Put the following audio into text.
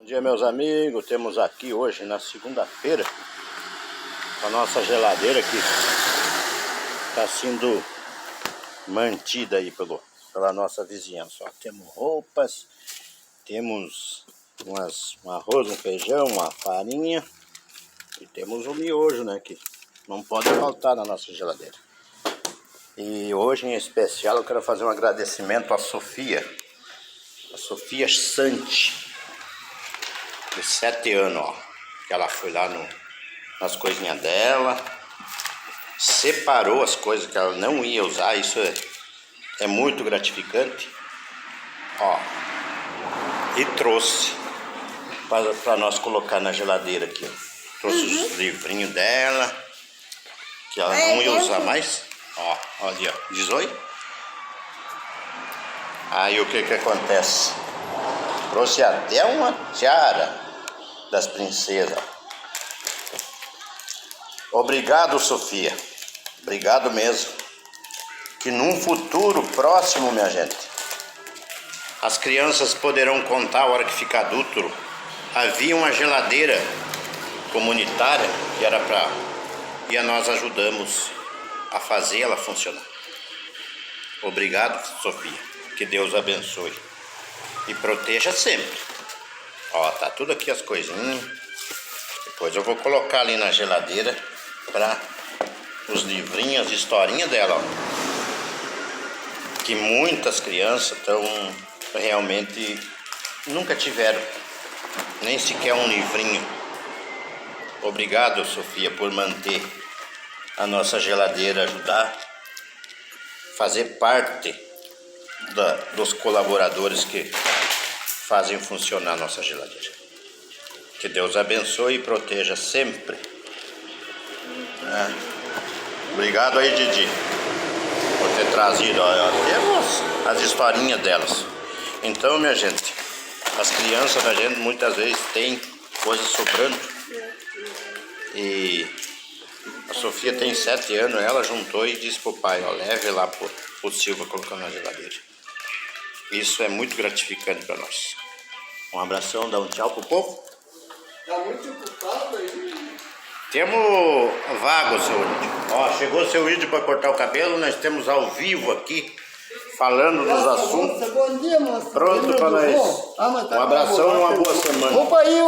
dia, meus amigos. Temos aqui hoje, na segunda-feira, a nossa geladeira que está sendo mantida aí pela nossa vizinhança. Ó, temos roupas, temos um arroz, um feijão, uma farinha e temos o miojo, né, que não pode faltar na nossa geladeira. E hoje em especial eu quero fazer um agradecimento à Sofia, a Sofia Santi, de 7 anos, ó, que ela foi lá nas coisinhas dela, separou as coisas que ela não ia usar. Isso é muito gratificante, ó, e trouxe para nós colocar na geladeira aqui, ó. Trouxe os livrinhos dela, que ela não ia usar mais, ó, ali, ó, diz oi. Aí o que acontece? Trouxe até uma tiara das princesas. Obrigado, Sofia. Obrigado mesmo. Que num futuro próximo, minha gente, as crianças poderão contar a hora que ficar adulto. Havia uma geladeira comunitária que era para... E nós ajudamos a fazer ela funcionar. Obrigado, Sofia. Que Deus abençoe. E proteja sempre. Ó, tá tudo aqui as coisinhas. Depois eu vou colocar ali na geladeira para os livrinhos, as historinhas dela, ó. Que muitas crianças realmente nunca tiveram nem sequer um livrinho. Obrigado, Sofia, por manter a nossa geladeira, ajudar, fazer parte dos colaboradores que fazem funcionar a nossa geladeira. Que Deus abençoe e proteja sempre. Obrigado aí, Didi, por ter trazido, ó, temos as historinhas delas. Então, minha gente, as crianças da gente muitas vezes têm coisas sobrando. E a Sofia tem 7 anos, ela juntou e disse pro pai, ó, leve lá pro Silva colocando na geladeira. Isso é muito gratificante para nós. Um abração, dá um tchau pro povo. Tá muito ocupado aí. Temos vago, seu Ídio. Ó, chegou seu Ídio para cortar o cabelo. Nós temos ao vivo aqui, falando dos assuntos. Bom dia, moça. Pronto para nós. Um abração e uma boa semana. Opa aí,